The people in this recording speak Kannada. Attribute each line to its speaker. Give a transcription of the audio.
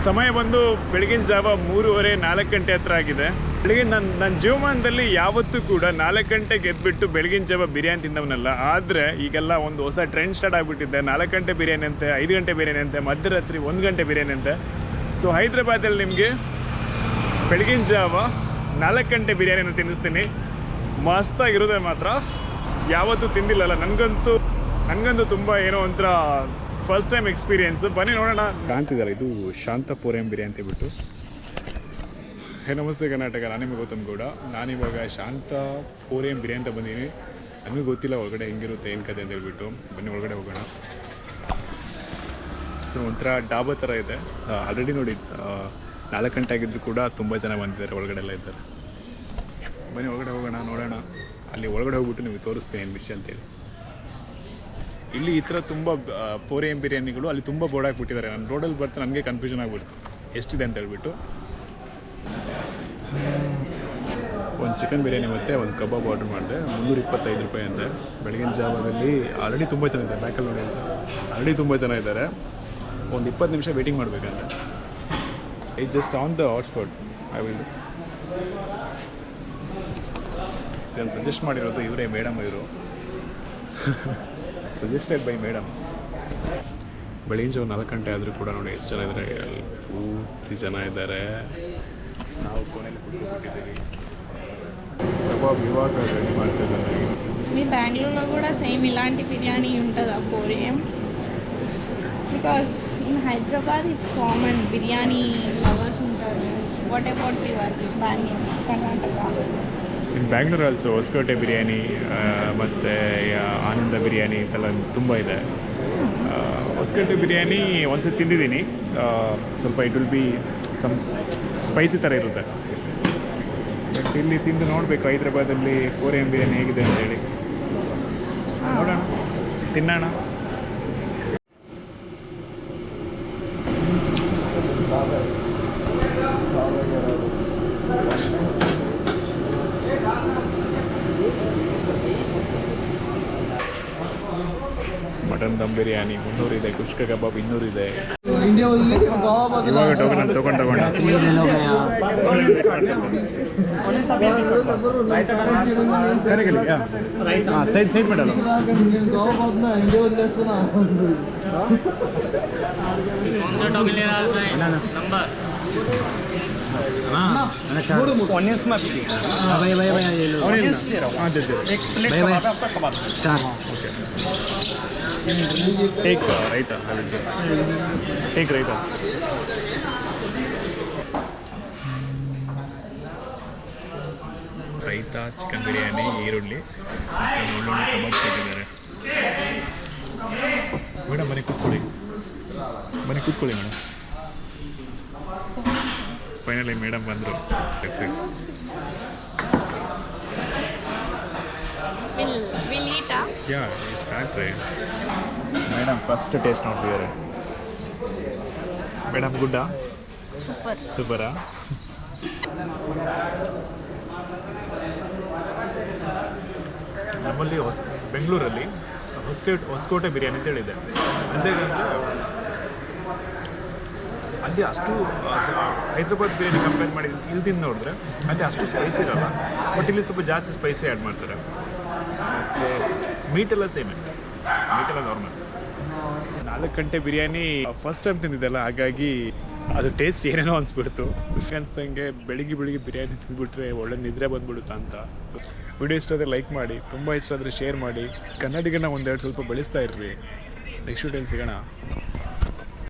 Speaker 1: ಸಮಯ ಬಂದು ಬೆಳಗಿನ ಜಾವ 3:30-4 ಗಂಟೆ ಹತ್ರ ಆಗಿದೆ. ಬೆಳಗ್ಗೆ ನನ್ನ ಜೀವಮಾನದಲ್ಲಿ ಯಾವತ್ತೂ ಕೂಡ 4 ಗಂಟೆಗೆ ಎದ್ಬಿಟ್ಟು ಬೆಳಗಿನ ಜಾವ ಬಿರಿಯಾನಿ ತಿಂದವನಲ್ಲ. ಆದರೆ ಈಗೆಲ್ಲ ಒಂದು ಹೊಸ ಟ್ರೆಂಡ್ ಸ್ಟಾರ್ಟ್ ಆಗಿಬಿಟ್ಟಿದೆ. 4 ಗಂಟೆ ಬಿರಿಯಾನಿ ಅಂತೆ, 5 ಗಂಟೆ ಬಿರಿಯಾನಿ ಅಂತೆ, ಮಧ್ಯರಾತ್ರಿ 1 ಗಂಟೆ ಬಿರಿಯಾನಿ ಅಂತೆ. ಸೊ ಹೈದ್ರಾಬಾದಲ್ಲಿ ನಿಮಗೆ ಬೆಳಗಿನ ಜಾವ 4 ಗಂಟೆ ಬಿರಿಯಾನಿನ ತಿನ್ನಿಸ್ತೀನಿ. ಮಸ್ತಾಗಿರೋದೆ ಮಾತ್ರ, ಯಾವತ್ತೂ ತಿಂದಿಲ್ಲಲ್ಲ. ನನಗಂತೂ ತುಂಬ ಏನೋ ಒಂಥರ ಫಸ್ಟ್ ಟೈಮ್ ಎಕ್ಸ್ಪೀರಿಯೆನ್ಸ್. ಬನ್ನಿ ನೋಡೋಣ. ಕಾಣ್ತಿದ್ದಲ್ಲ, ಇದು ಶಾಂತ 4M ಬಿರಿಯಾನಿ ಅಂತ ಹೇಳ್ಬಿಟ್ಟು. ನಮಸ್ತೆ ಕರ್ನಾಟಕ, ನಾನು ನಿಮಗೆ ಗೌತಮ್ ಗೌಡ. ನಾನಿವಾಗ ಶಾಂತ 4M ಬಿರಿಯಾನಿ ಅಂತ ಬಂದಿದ್ದೀನಿ. ನನಗೂ ಗೊತ್ತಿಲ್ಲ ಒಳಗಡೆ ಹೆಂಗಿರುತ್ತೆ, ಏನು ಕತೆ ಅಂತ ಹೇಳ್ಬಿಟ್ಟು. ಬನ್ನಿ ಒಳಗಡೆ ಹೋಗೋಣ. ಸೊ ಒಂಥರ ಡಾಬಾ ಥರ ಇದೆ. ಆಲ್ರೆಡಿ ನೋಡಿ 4 ಗಂಟೆ ಆಗಿದ್ರು ಕೂಡ ತುಂಬ ಜನ ಬಂದಿದ್ದಾರೆ, ಒಳಗಡೆ ಎಲ್ಲ ಇದ್ದಾರೆ. ಬನ್ನಿ ಒಳಗಡೆ ಹೋಗೋಣ, ನೋಡೋಣ. ಅಲ್ಲಿ ಒಳಗಡೆ ಹೋಗ್ಬಿಟ್ಟು ನಿಮಗೆ ತೋರಿಸ್ತೇನೆ ಏನು ವಿಷಯ ಅಂತೇಳಿ. ಇಲ್ಲಿ ಈ ಥರ ತುಂಬ 4M ಬಿರಿಯಾನಿಗಳು ಅಲ್ಲಿ ತುಂಬ ಬೋರ್ಡ್ ಹಾಕ್ಬಿಟ್ಟಿದ್ದಾರೆ. ನಾನು ರೋಡಲ್ಲಿ ಬರ್ತಾ ನನಗೆ ಕನ್ಫ್ಯೂಷನ್ ಆಗಿಬಿಡ್ತು ಎಷ್ಟಿದೆ ಅಂತ ಹೇಳ್ಬಿಟ್ಟು. ಒಂದು ಚಿಕನ್ ಬಿರಿಯಾನಿ ಮತ್ತು ಒಂದು ಕಬಾಬ್ ಆರ್ಡ್ರ್ ಮಾಡಿದೆ. 325 ರೂಪಾಯಿ ಅಂತೆ. ಬೆಳಗಿನ ಜಾವದಲ್ಲಿ ಆಲ್ರೆಡಿ ತುಂಬ ಜನ ಇದ್ದಾರೆ. ಬ್ಯಾಕಲ್ಲಿ ನೋಡಿ ಅಂತ ಆಲ್ರೆಡಿ ತುಂಬ ಜನ ಇದ್ದಾರೆ. ಒಂದು 20 ನಿಮಿಷ ವೇಟಿಂಗ್ ಮಾಡಬೇಕಂತ. It just on the hotspot. I will ಇದನ್ನು ಸಜೆಸ್ಟ್ ಮಾಡಿರೋದು ಇವರೇ, ಮೇಡಮ್ ಇವರು. Suggested by madam. ಬೆಳಗಿನ ಜಾವ 4 ಗಂಟೆ ಆದರೂ ಕೂಡ ನೋಡಿ ಎಷ್ಟು ಜನ ಇದ್ದಾರೆ. ಅಲ್ಲಿ ಪೂರ್ತಿ ಜನ ಇದ್ದಾರೆ. ನಾವು ಕೊನೆಯಲ್ಲಿ ಕೂತ್ಕೊಂಡಿದ್ದೀವಿ. ಕಬಾಬ್ ಇವಾಗ ರೆಡಿ ಮಾಡ್ತಿದ್ದಾರೆ.
Speaker 2: మీ బెంగళూరులో కూడా సేమ్ ఇలాంటి బిర్యానీ ఉంటుందా 4M? Because in Hyderabad it's common biryani lovers ఉంటారు. What about your Bengaluru, Karnataka?
Speaker 1: In Bangalore also Hosakote biryani ಮತ್ತು ಆನಂದ ಬಿರಿಯಾನಿ ಅಂತೆಲ್ಲ ತುಂಬ ಇದೆ. ಹೊಸಕೋಟೆ ಬಿರಿಯಾನಿ ಒಂದ್ಸತಿ ತಿಂದಿದ್ದೀನಿ. ಸ್ವಲ್ಪ it will be some spicy ಥರ ಇರುತ್ತೆ. ಬಟ್ ಇಲ್ಲಿ ತಿಂದು ನೋಡಬೇಕು ಹೈದ್ರಾಬಾದಲ್ಲಿ 4M ಬಿರಿಯಾನಿ ಹೇಗಿದೆ ಅಂತೇಳಿ. ನೋಡೋಣ, ತಿನ್ನೋಣ. ಮಟನ್ ದಮ್ ಬಿರಿಯಾನಿ 300 ಇದೆ. ಕುಷ್ಕ ಕಬಾಬ್ 200 ಇದೆ. ಇವಾಗ ಟೋಕನ್ ತಗೊಂಡ ಸೈಡ್ ಮಾಡಲ್ಲ. ಟೇಕ್ ರೈತಾ, ಟೇಕ್ ರೈತಾ. ರೈತಾ, ಚಿಕನ್ ಬಿರಿಯಾನಿ, ಈರುಳ್ಳಿ ಮತ್ತು ಒಳ್ಳೊಳ್ಳೆ ಕಬಾಬ್ ಕೊಟ್ಟಿದ್ದಾರೆ. ಮೇಡಮ್ ಮನೆ ಕೂತ್ಕೊಳ್ಳಿ ಮೇಡಮ್. ಫೈನಲಿ ಮೇಡಮ್ ಬಂದರು. ಯಾ ಸ್ಟಾರ್ಟ್ ರೈ. ಮೇಡಮ್ ಫಸ್ಟ್ ಟೇಸ್ಟ್ ನೋಡ್ತಿದ್ದಾರೆ. ಮೇಡಮ್ ಗುಡ್ಡಾ? ಸೂಪರಾ? ನಮ್ಮಲ್ಲಿ ಬೆಂಗಳೂರಲ್ಲಿ ಹೊಸಕೋಟೆ ಬಿರಿಯಾನಿ ಅಂತ ಹೇಳಿದೆ. ಅಂದರೆ ಅಲ್ಲಿ ಅಷ್ಟು ಹೈದ್ರಾಬಾದ್ ಬಿರಿಯಾನಿ ಕಂಪೇರ್ ಮಾಡಿ ಇಲ್ಲಿ ತಿಂದು ನೋಡಿದ್ರೆ ಅಲ್ಲಿ ಅಷ್ಟು ಸ್ಪೈಸಿ ಇರೋಲ್ಲ. ಬಟ್ ಇಲ್ಲಿ ಸ್ವಲ್ಪ ಜಾಸ್ತಿ ಸ್ಪೈಸಿ ಆ್ಯಡ್ ಮಾಡ್ತಾರೆ. ಮತ್ತು ಮೀಟೆಲ್ಲ ಸೇಮೆ, ಮೀಟೆಲ್ಲ ನಾರ್ಮಲ್. 4 ಗಂಟೆ ಬಿರಿಯಾನಿ ಫಸ್ಟ್ ಟೈಮ್ ತಿಂದಿದ್ದೆಲ್ಲ, ಹಾಗಾಗಿ ಅದು ಟೇಸ್ಟ್ ಏನೇನೋ ಅನಿಸ್ಬಿಡ್ತು. ಖುಷಿ ಅನಿಸ್ದಂಗೆ ಬೆಳಿಗ್ಗೆ ಬಿರಿಯಾನಿ ತಿಂದ್ಬಿಟ್ರೆ ಒಳ್ಳೆ ನಿದ್ರೆ ಬಂದ್ಬಿಡುತ್ತಾ ಅಂತ. ವಿಡಿಯೋ ಇಷ್ಟ ಆದರೆ ಲೈಕ್ ಮಾಡಿ, ತುಂಬ ಇಷ್ಟ ಆದರೆ ಶೇರ್ ಮಾಡಿ. ಕನ್ನಡಿಗನ ಒಂದೆರಡು ಸ್ವಲ್ಪ ಬೆಳೆಸ್ತಾ ಇರ್ರಿ. ನೆಕ್ಸ್ಟ್ ವಿಡಿಯೋಲಿ ಸಿಗೋಣ.